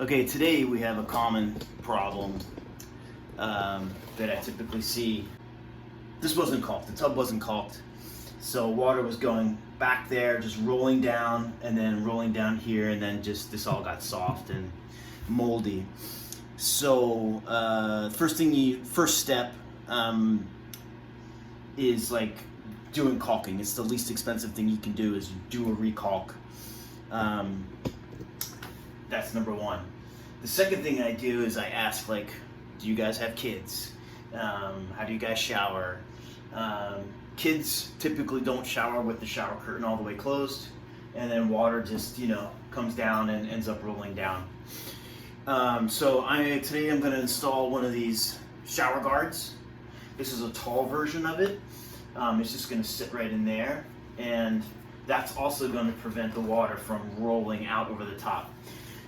Okay, today we have a common problem that I typically see. This wasn't caulked, the tub wasn't caulked, so water was going back there, just rolling down, and then rolling down here, and then just this all got soft and moldy. So first step is like doing caulking. It's the least expensive thing you can do, is you do a recalk. That's number one. The second thing I do is I ask, like, do you guys have kids? How do you guys shower? Kids typically don't shower with the shower curtain all the way closed, and then water just, comes down and ends up rolling down. So today I'm going to install one of these shower guards. This is a tall version of it. It's just going to sit right in there, and that's also going to prevent the water from rolling out over the top.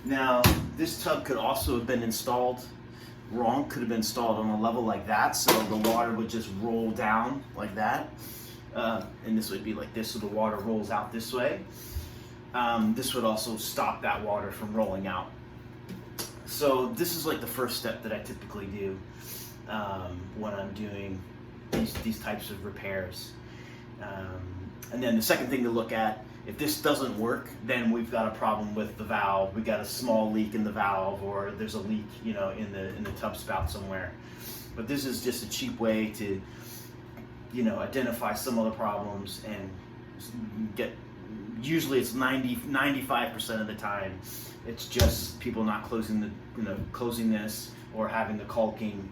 Now, this tub could also have been installed wrong, could have been installed on a level like that, so the water would just roll down like that. And this would be like this, so the water rolls out this way. This would also stop that water from rolling out. So this is like the first step that I typically do when I'm doing these types of repairs. And then the second thing to look at, if this doesn't work, then we've got a problem with the valve. We've got a small leak in the valve, or there's a leak, in the tub spout somewhere. But this is just a cheap way to, identify some of the problems and get. Usually, it's 95% of the time, it's just people not closing closing this, or having the caulking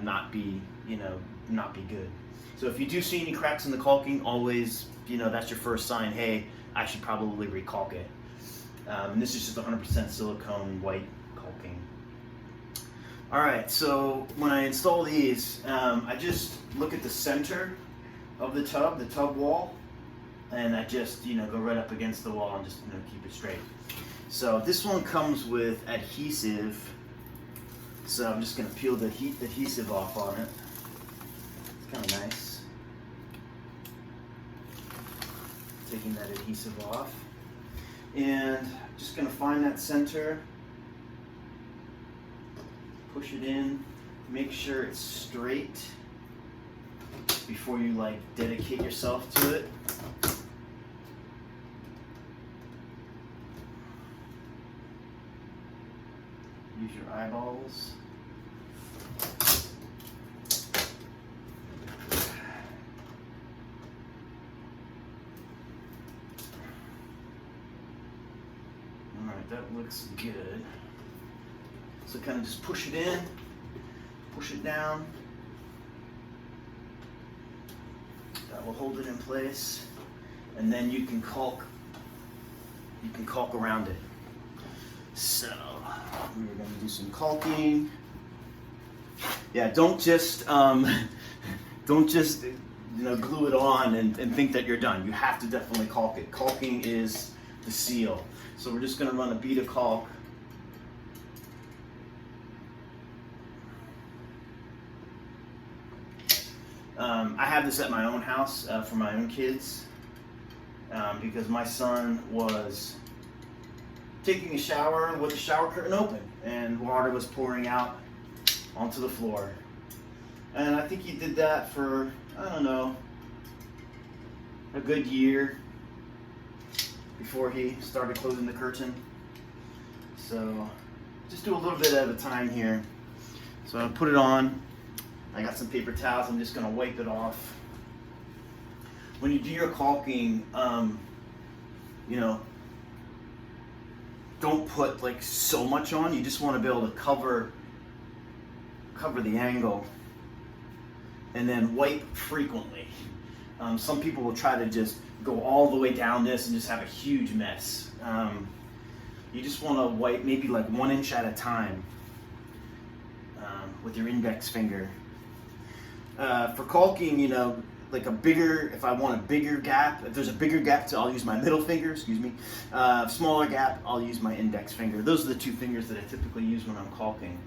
not be good. So if you do see any cracks in the caulking, always, that's your first sign. Hey, I should probably recalk it. And this is just 100% silicone white caulking. All right, so when I install these, I just look at the center of the tub wall, and I just, go right up against the wall and just, keep it straight. So this one comes with adhesive. So I'm just gonna peel the adhesive off on it. It's kind of nice. Taking that adhesive off, and just going to find that center, push it in, make sure it's straight before you dedicate yourself to it. Use your eyeballs. That looks good. So kind of just push it in, push it down. That will hold it in place, and then you can caulk. You can caulk around it. So we're going to do some caulking. Yeah, don't just glue it on and think that you're done. You have to definitely caulk it. Caulking is the seal. So we're just going to run a bead of caulk. I have this at my own house for my own kids because my son was taking a shower with the shower curtain open and water was pouring out onto the floor. And I think he did that for, I don't know, a good year before he started closing the curtain. So just do a little bit at a time here. So I put it on. I got some paper towels. I'm just going to wipe it off. When you do your caulking, don't put so much on. You just want to be able to cover the angle, and then wipe frequently. Some people will try to just go all the way down this and just have a huge mess. You just want to wipe maybe 1 inch at a time with your index finger. For caulking, if I want a bigger gap, if there's a bigger gap, I'll use my middle finger, smaller gap, I'll use my index finger. Those are the two fingers that I typically use when I'm caulking.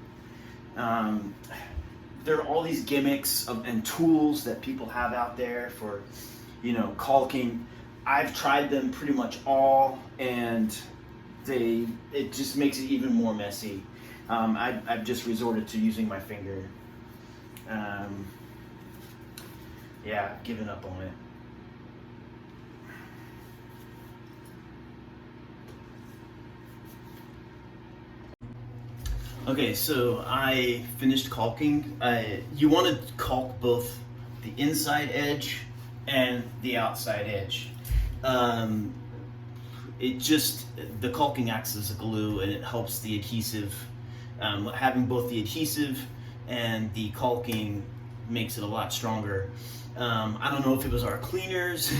There are all these gimmicks and tools that people have out there for, caulking. I've tried them pretty much all, and it just makes it even more messy. I've just resorted to using my finger. Yeah, I've given up on it. Okay, so I finished caulking. You want to caulk both the inside edge and the outside edge. The caulking acts as a glue and it helps the adhesive. Having both the adhesive and the caulking makes it a lot stronger. I don't know if it was our cleaners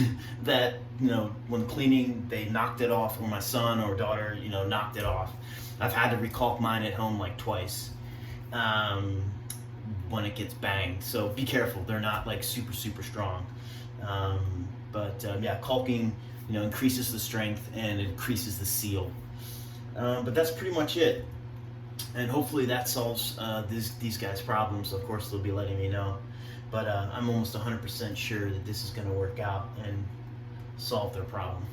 that, when cleaning, they knocked it off, or my son or daughter, knocked it off. I've had to recalk mine at home like twice when it gets banged. So be careful; they're not like super strong. Yeah, caulking increases the strength and it increases the seal. But that's pretty much it. And hopefully that solves these guys' problems. Of course, they'll be letting me know. But I'm almost 100% sure that this is going to work out and solve their problem.